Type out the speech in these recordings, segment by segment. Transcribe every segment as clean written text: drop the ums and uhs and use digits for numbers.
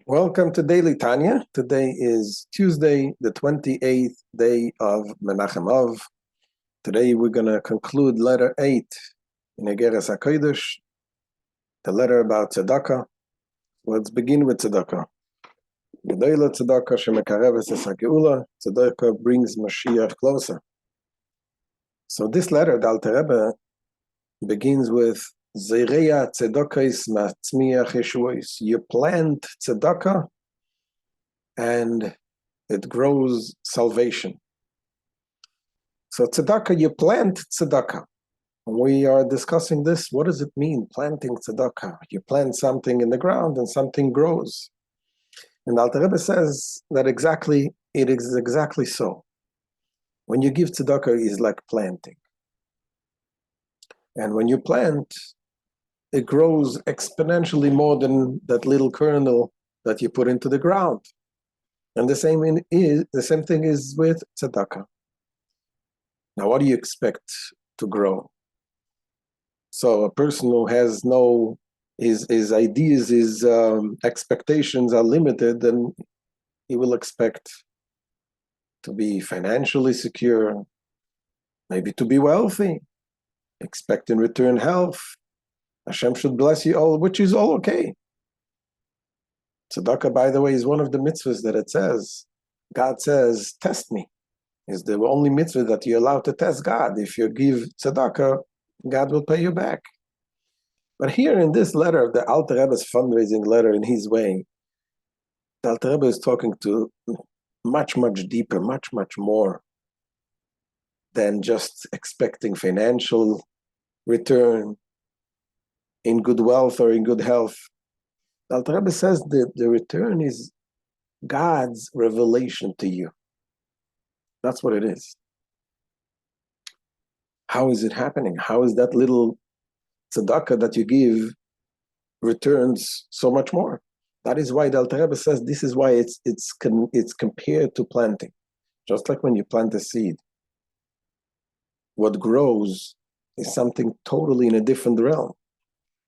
Welcome to Daily Tanya. Today is Tuesday, the 28th day of Menachem Av. Today we're going to conclude letter 8 in Igeret HaKodesh, the letter about tzedakah. Let's begin with tzedakah. Gedolei tzedakah shemekareves es hageula. Tzedakah brings Mashiach closer. So this letter, the Alter Rebbe, begins with Zeireya tzedakahis matzmiach yeshuos. You plant tzedakah and it grows salvation. So tzedakah, you plant tzedakah. We are discussing this. What does it mean, planting tzedakah? You plant something in the ground and something grows. And Alter Rebbe says that it is exactly so. When you give tzedakah, it's like planting. And when you plant, it grows exponentially more than that little kernel that you put into the ground. And the same thing is with tzedakah. Now, what do you expect to grow? So a person who has his ideas, his expectations are limited, then he will expect to be financially secure, maybe to be wealthy, expect in return health. Hashem should bless you all, which is all okay. Tzedakah, by the way, is one of the mitzvahs that it says, God says, test me. It's the only mitzvah that you're allowed to test God. If you give tzedakah, God will pay you back. But here in this letter, the Alter Rebbe's fundraising letter in his way, the Alter Rebbe is talking to much, much deeper, much, much more than just expecting financial return in good wealth or in good health. The Alter Rebbe says that the return is God's revelation to you. That's what it is. How is it happening? How is that little tzedakah that you give returns so much more? That is why the Alter Rebbe says this is why it's compared to planting. Just like when you plant a seed, what grows is something totally in a different realm.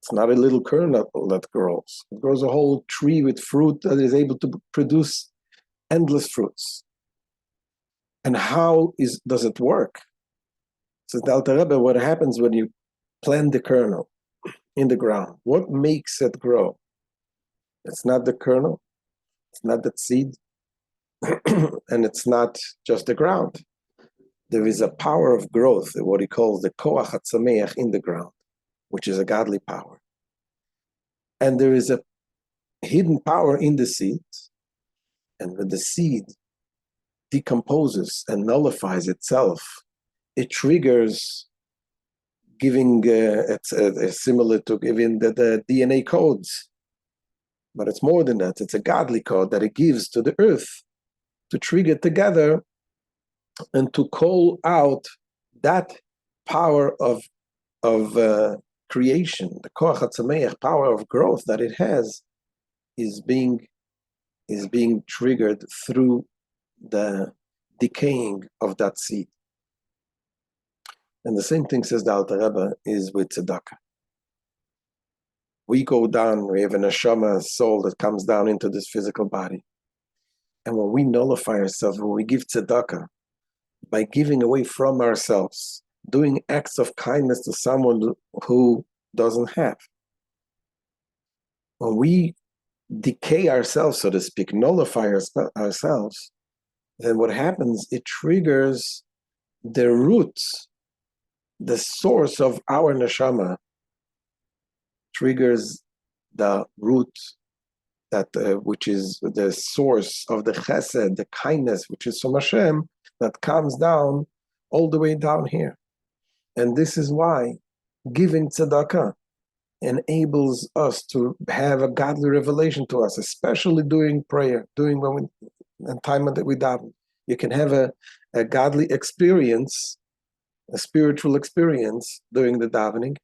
It's not a little kernel that grows. It grows a whole tree with fruit that is able to produce endless fruits. And how does it work? Says the Alter Rebbe, what happens when you plant the kernel in the ground? What makes it grow? It's not the kernel, it's not the seed, and it's not just the ground. There is a power of growth, what he calls the koach hatzameach in the ground, which is a godly power. And there is a hidden power in the seed. And when the seed decomposes and nullifies itself, it triggers giving, it's similar to giving the DNA codes. But it's more than that. It's a godly code that it gives to the earth to trigger together and to call out that power of creation, the koach hatzameach, power of growth that it has, is being triggered through the decaying of that seed. And the same thing, says the Alter Rebbe, is with tzedakah. We go down, we have a neshama, soul that comes down into this physical body. And when we nullify ourselves, when we give tzedakah, by giving away from ourselves, doing acts of kindness to someone who doesn't have. When we decay ourselves, so to speak, nullify ourselves, then what happens, it triggers the roots, the source of our neshama, triggers the root that which is the source of the chesed, the kindness, which is from Hashem, that comes down all the way down here. And this is why giving tzedakah enables us to have a godly revelation to us, especially during prayer, during and time that we daven. You can have a godly experience, a spiritual experience during the davening.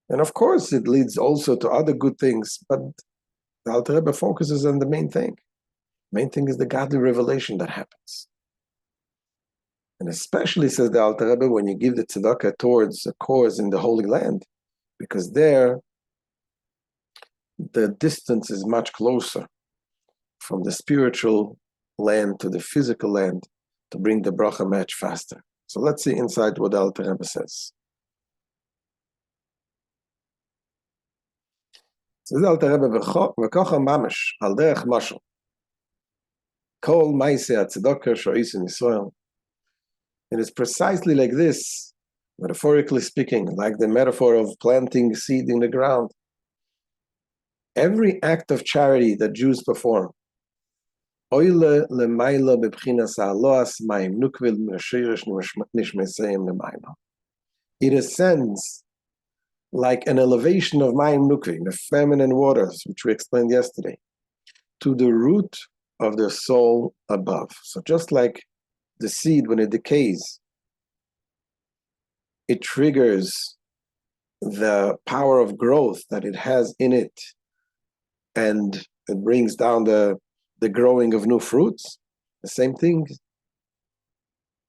And of course, it leads also to other good things, but the Alter Rebbe focuses on the main thing. The main thing is the godly revelation that happens. And especially, says the Alter Rebbe, when you give the tzedakah towards a cause in the Holy Land, because there the distance is much closer. from the spiritual land to the physical land to bring the bracha match faster. So let's see inside what the Alter Rebbe says. Says the Alter Rebbe, v'kocha mamash al derech mashal kol ma'aseh hatzedakah sho'is in Yisrael. It is precisely like this, metaphorically speaking, like the metaphor of planting seed in the ground. Every act of charity that Jews perform, it ascends like an elevation of mayim nukvim, the feminine waters, which we explained yesterday, to the root of the soul above. So just like the seed, when it decays, it triggers the power of growth that it has in it, and it brings down the growing of new fruits. The same thing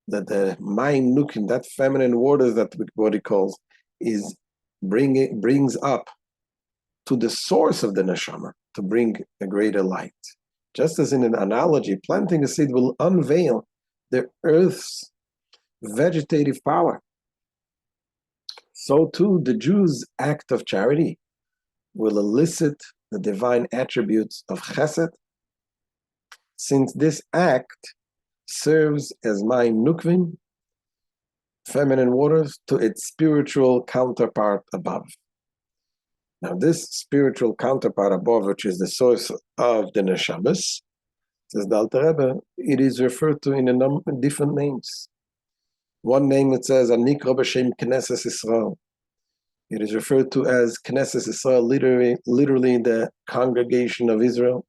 that the mayim nukim, that feminine water that what he calls, is brings up to the source of the neshama to bring a greater light. Just as in an analogy, planting a seed will unveil the earth's vegetative power. So too, the Jew's act of charity will elicit the divine attributes of chesed, since this act serves as mayim nukvim, feminine waters, to its spiritual counterpart above. Now this spiritual counterpart above, which is the source of the neshamas, says the Alter Rebbe, it is referred to in a number of different names. One name it says, Anikra b'shem Knesset Yisrael. It is referred to as Knesset Yisrael, literally the congregation of Israel.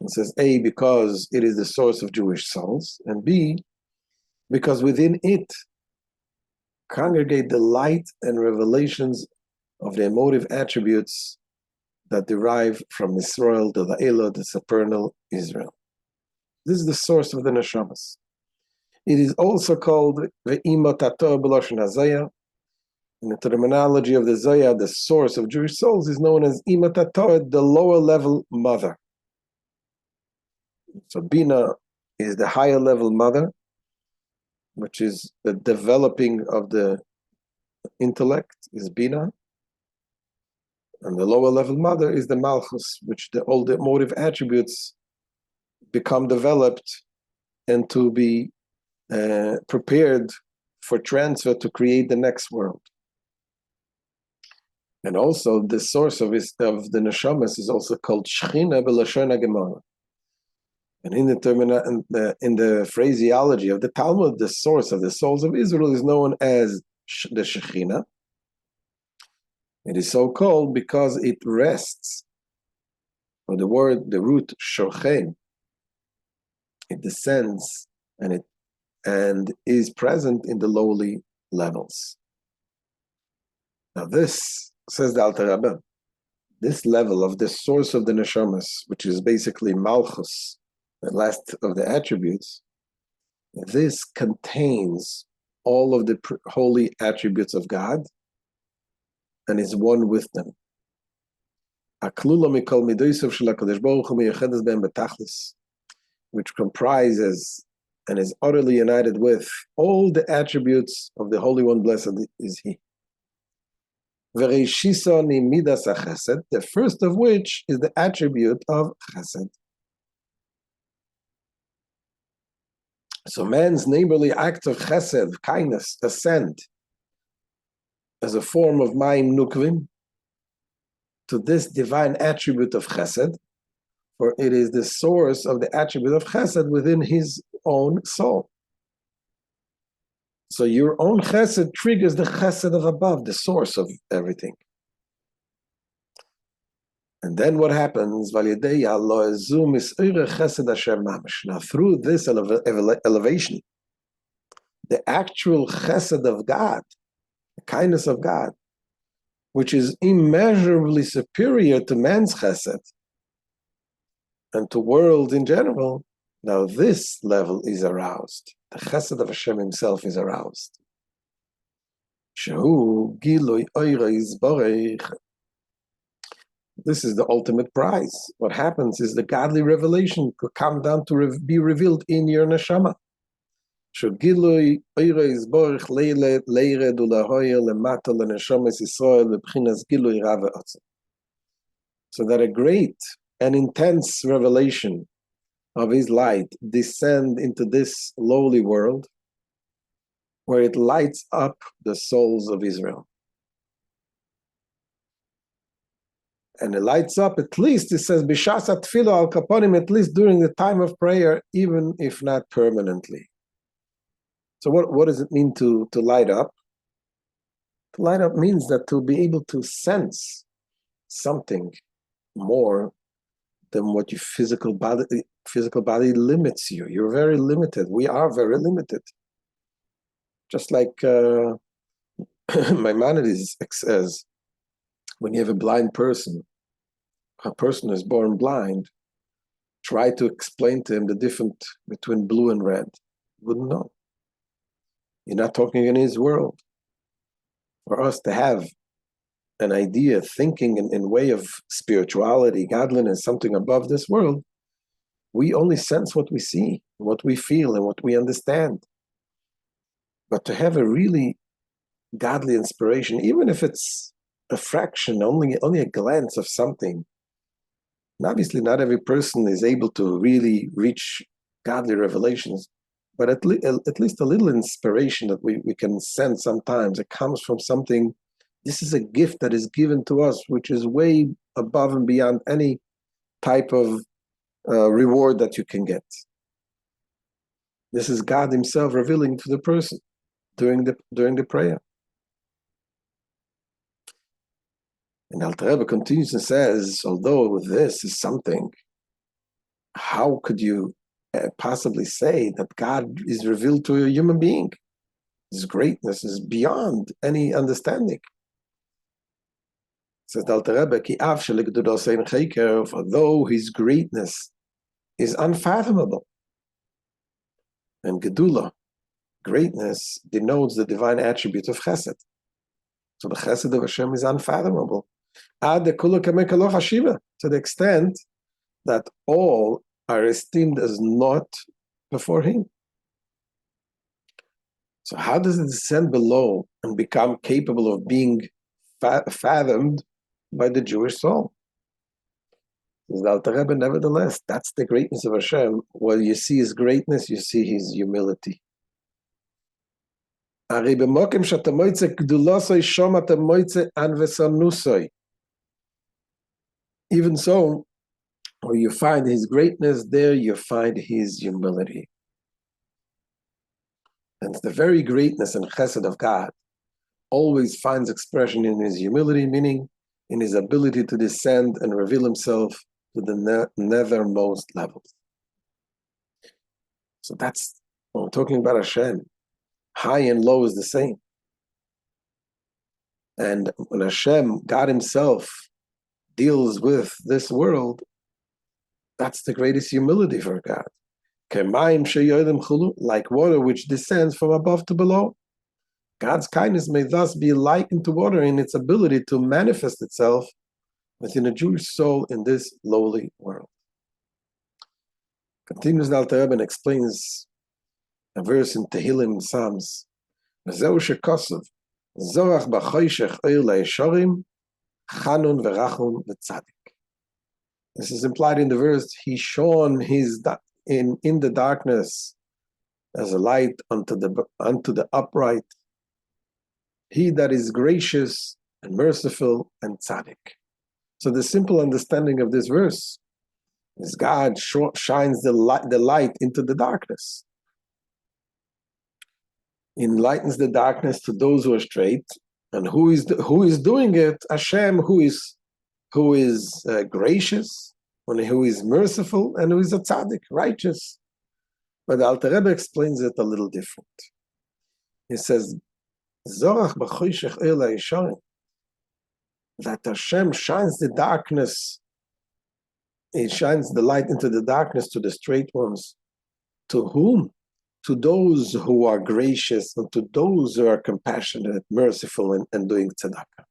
It says A, because it is the source of Jewish souls, and B, because within it congregate the light and revelations of the emotive attributes that derive from Israel, the La'ela, the supernal Israel. This is the source of the neshamas. It is also called Ve'ima Tator B'Lashon HaZayah. In the terminology of the Zayah, the source of Jewish souls is known as Ima Tator, the lower level mother. So Bina is the higher level mother, which is the developing of the intellect, is Bina. And the lower level mother is the Malchus, which all the emotive attributes become developed and to be prepared for transfer to create the next world. And also the source of the neshamas is also called Shechina b'Lashon HaGemara. And in the phraseology of the Talmud, the source of the souls of Israel is known as the Shechina. It is so called because it rests, or the root shochen, it descends and is present in the lowly levels. Now this, says the Alter Rebbe, this level of the source of the neshamas, which is basically Malchus, the last of the attributes, this contains all of the holy attributes of God and is one with them. Which comprises and is utterly united with all the attributes of the Holy One, blessed is He. The first of which is the attribute of chesed. So man's neighborly act of chesed, kindness, ascend as a form of mayim nukvim to this divine attribute of chesed, for it is the source of the attribute of chesed within his own soul. So your own chesed triggers the chesed of above, the source of everything. And then what happens? Now, through this elevation, the actual chesed of God, the kindness of God, which is immeasurably superior to man's chesed and to world in general, now this level is aroused. The chesed of Hashem Himself is aroused. Shehu giloi oira yizborech, This is the ultimate prize. What happens is the godly revelation could come down to be revealed in your neshama. So that a great and intense revelation of his light descend into this lowly world where it lights up the souls of Israel. And it lights up, at least, it says, Bishas atfilo al kaponim, at least during the time of prayer, even if not permanently. So what does it mean to light up? To light up means that to be able to sense something more than what your physical body limits you. You're very limited. We are very limited. Just like Maimonides says, when you have a blind person, a person is born blind, try to explain to him the difference between blue and red. He wouldn't know. You're not talking in his world. For us to have an idea, thinking in way of spirituality, godliness, something above this world, we only sense what we see, what we feel, and what we understand. But to have a really godly inspiration, even if it's a fraction, only a glance of something, and obviously not every person is able to really reach godly revelations, but at least a little inspiration that we can sense sometimes. It comes from something. This is a gift that is given to us, which is way above and beyond any type of reward that you can get. This is God himself revealing to the person during the prayer. And Alter Rebbe continues and says, although this is something, how could you possibly say that God is revealed to a human being? His greatness is beyond any understanding. Says the Alter Rebbe, Ki av shelegdulos ein cheker, for though his greatness is unfathomable. And gedula, greatness, denotes the divine attribute of chesed. So the chesed of Hashem is unfathomable. Ad kula kamei kaloch hashiva, to the extent that all are esteemed as naught before him. So how does it descend below and become capable of being fathomed by the Jewish soul? The Alter Rebbe, nevertheless, that's the greatness of Hashem. Where you see his greatness, you see his humility. Even so, where you find his greatness, there you find his humility. And the very greatness and chesed of God always finds expression in his humility, meaning in his ability to descend and reveal himself to the nethermost levels. So that's when we're talking about Hashem. High and low is the same. And when Hashem, God himself, deals with this world, that's the greatest humility for God. Like water which descends from above to below. God's kindness may thus be likened to water in its ability to manifest itself within a Jewish soul in this lowly world. Continues the Alter Rebbe and explains a verse in Tehillim Psalms. Zeu shekosov, zorach b'choshech oil le'eshorim, chanun v'rachum v'tzadik. This is implied in the verse, he shone his in the darkness as a light unto the upright, he that is gracious and merciful and tzaddik. So the simple understanding of this verse is God shines the light into the darkness. He enlightens the darkness to those who are straight, and who is doing it? Hashem, who is gracious, and who is merciful, and who is a tzaddik, righteous. But the Alter Rebbe explains it a little different. He says, Zorach b'choshech oil le'eshorim, that Hashem shines the darkness, he shines the light into the darkness to the straight ones. To whom? To those who are gracious and to those who are compassionate, merciful, and doing tzedakah.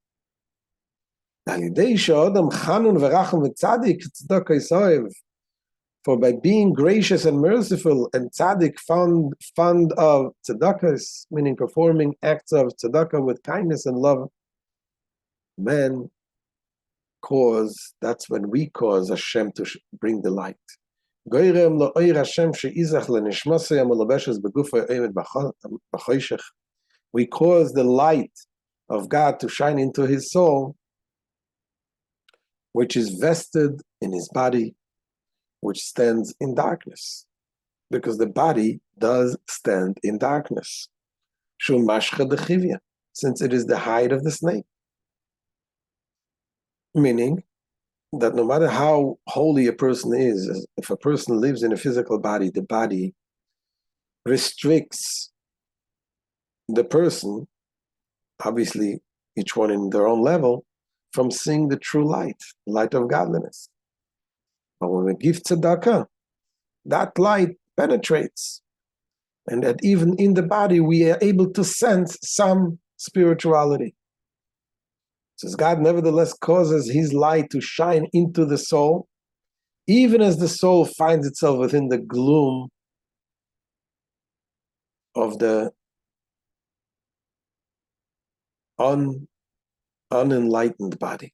For by being gracious and merciful and tzaddik fond of tzedakahs, meaning performing acts of tzedakah with kindness and love, that's when we cause Hashem to bring the light. We cause the light of God to shine into his soul, which is vested in his body, which stands in darkness, because the body does stand in darkness. Since it is the hide of the snake. Meaning that no matter how holy a person is, if a person lives in a physical body, the body restricts the person, obviously each one in their own level, from seeing the true light of godliness. But when we give tzedakah, that light penetrates, and that even in the body we are able to sense some spirituality. Says God nevertheless causes his light to shine into the soul, even as the soul finds itself within the gloom of the unenlightened body.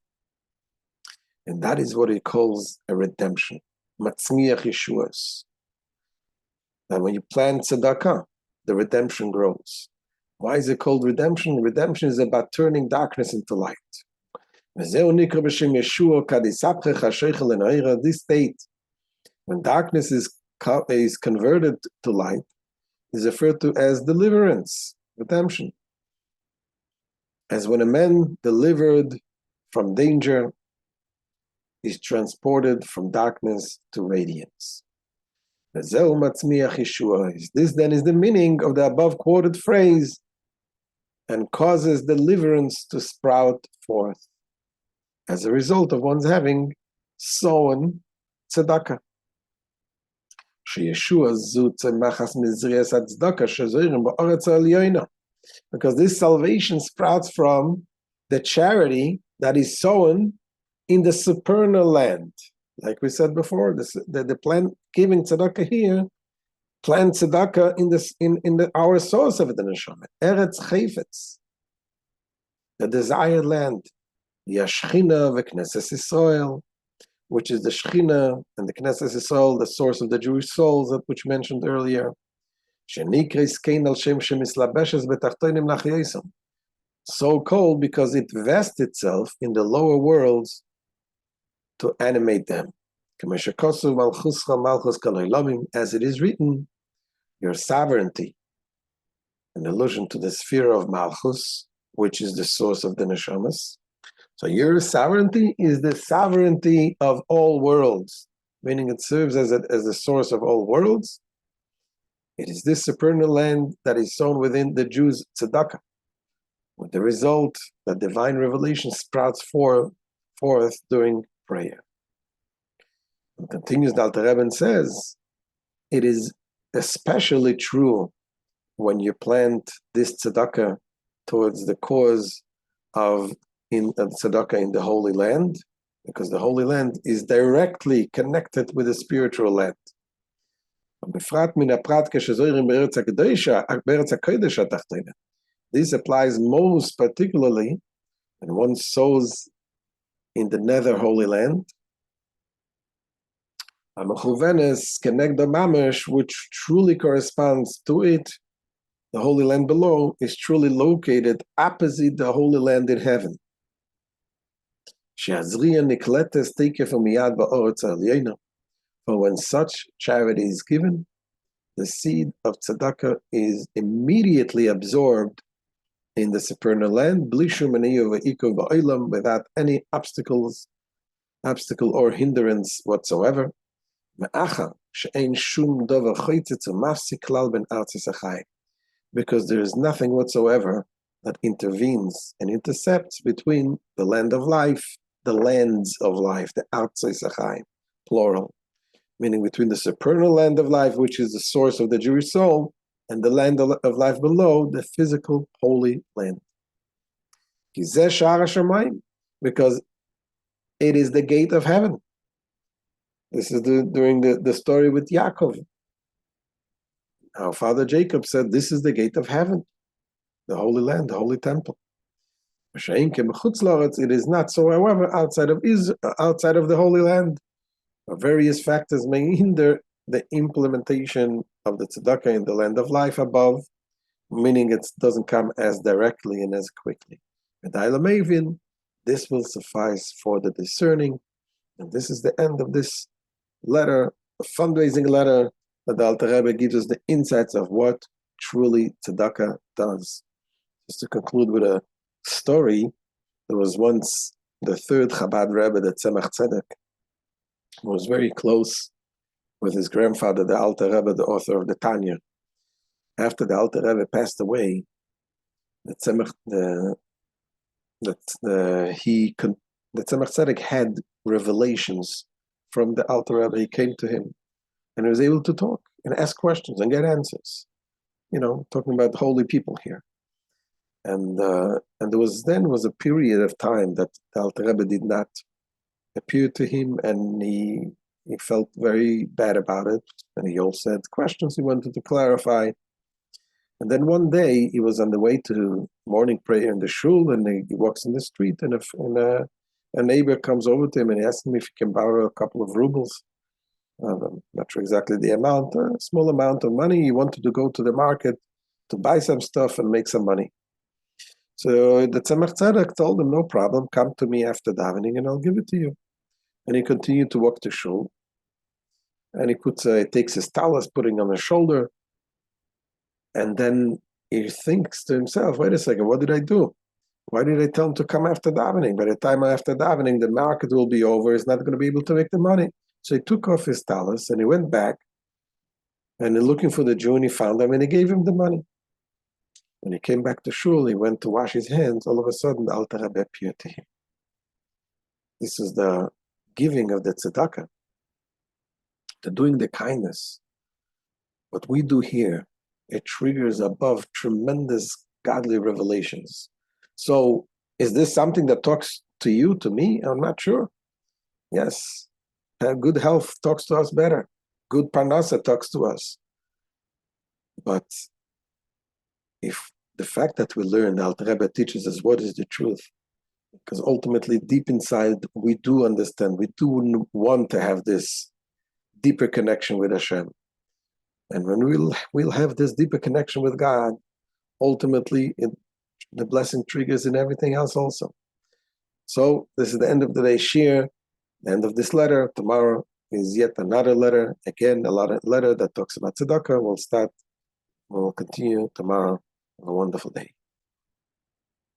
And that is what he calls a redemption. Matzmiach Yeshuas. That when you plant tzedakah, the redemption grows. Why is it called redemption? Redemption is about turning darkness into light. This state, when darkness is converted to light, is referred to as deliverance, redemption. As when a man delivered from danger is transported from darkness to radiance. This then is the meaning of the above quoted phrase, and causes deliverance to sprout forth as a result of one's having sown tzedakah. Because this salvation sprouts from the charity that is sown in the supernal land. Like we said before, the plant giving tzedakah here, plant tzedakah in our source of the neshama, Eretz Chayfetz, the desired land, the Shechina v'Knesses Yisrael, which is the Shechina and the Knesses Yisrael, the source of the Jewish souls, that which mentioned earlier. So called because it vests itself in the lower worlds to animate them. As it is written, your sovereignty, in allusion to the sphere of Malchus, which is the source of the neshamas. So your sovereignty is the sovereignty of all worlds, meaning it serves as the source of all worlds. It is this supernal land that is sown within the Jews' tzedakah, with the result that divine revelation sprouts forth during prayer. And continues, the Alter Rebbe says, it is especially true when you plant this tzedakah towards the cause of tzedakah in the Holy Land, because the Holy Land is directly connected with the spiritual land. This applies most particularly when one sows in the nether Holy Land, which truly corresponds to it. The Holy Land below is truly located opposite the Holy Land in heaven. For when such charity is given, the seed of tzedakah is immediately absorbed in the supernal land, without any obstacle or hindrance whatsoever. Because there is nothing whatsoever that intervenes and intercepts between the land of life, the lands of life, the Artzei Sachai, plural, meaning between the supernal land of life, which is the source of the Jewish soul, and the land of life below, the physical holy land. Because It is the gate of heaven. This is during the story with Yaakov. Our father Jacob said, this is the gate of heaven, the Holy Land, the Holy Temple. It is not so, however, outside of the Holy Land. Various factors may hinder the implementation of the tzedakah in the land of life above, meaning it doesn't come as directly and as quickly. This will suffice for the discerning. And this is the end of this letter, a fundraising letter, that the Alter Rebbe gives us the insights of what truly tzedakah does. Just to conclude with a story, there was once the third Chabad Rebbe, the Tzemach Tzedek, who was very close with his grandfather, the Alter Rebbe, the author of the Tanya. After the Alter Rebbe passed away, the Tzemach Tzedek had revelations from the Alter Rebbe. He came to him and he was able to talk and ask questions and get answers. Talking about holy people here. And there was a period of time that the Alter Rebbe did not appear to him, and he felt very bad about it. And he also had questions he wanted to clarify. And then one day he was on the way to morning prayer in the shul, and he walks in the street, and a neighbor comes over to him and he asks him if he can borrow a couple of rubles. I'm not sure exactly the amount, a small amount of money. He wanted to go to the market to buy some stuff and make some money. So the Tzemach Tzedek told him, no problem, come to me after davening and I'll give it to you. And he continued to walk to shul. And he takes his talis, putting on his shoulder. And then he thinks to himself, wait a second, what did I do? Why did I tell him to come after davening? By the time after davening, the market will be over. He's not going to be able to make the money. So he took off his talis and he went back. And looking for the Jew, and he found him and he gave him the money. When he came back to shul, he went to wash his hands. All of a sudden, the Alter Rebbe appeared to him. This is the giving of the tzedakah, the doing the kindness. What we do here, it triggers above tremendous godly revelations. So is this something that talks to you, to me? I'm not sure. Yes, good health talks to us better. Good parnasa talks to us. But if the fact that we learn, the Alter Rebbe teaches us what is the truth, because ultimately deep inside we do understand, we do want to have this deeper connection with Hashem. And when we'll have this deeper connection with God, ultimately the blessing triggers in everything else also. So this is the end of today's shir, the end of this letter. Tomorrow is yet another letter. Again, a letter that talks about tzedakah. We'll continue tomorrow. Have a wonderful day.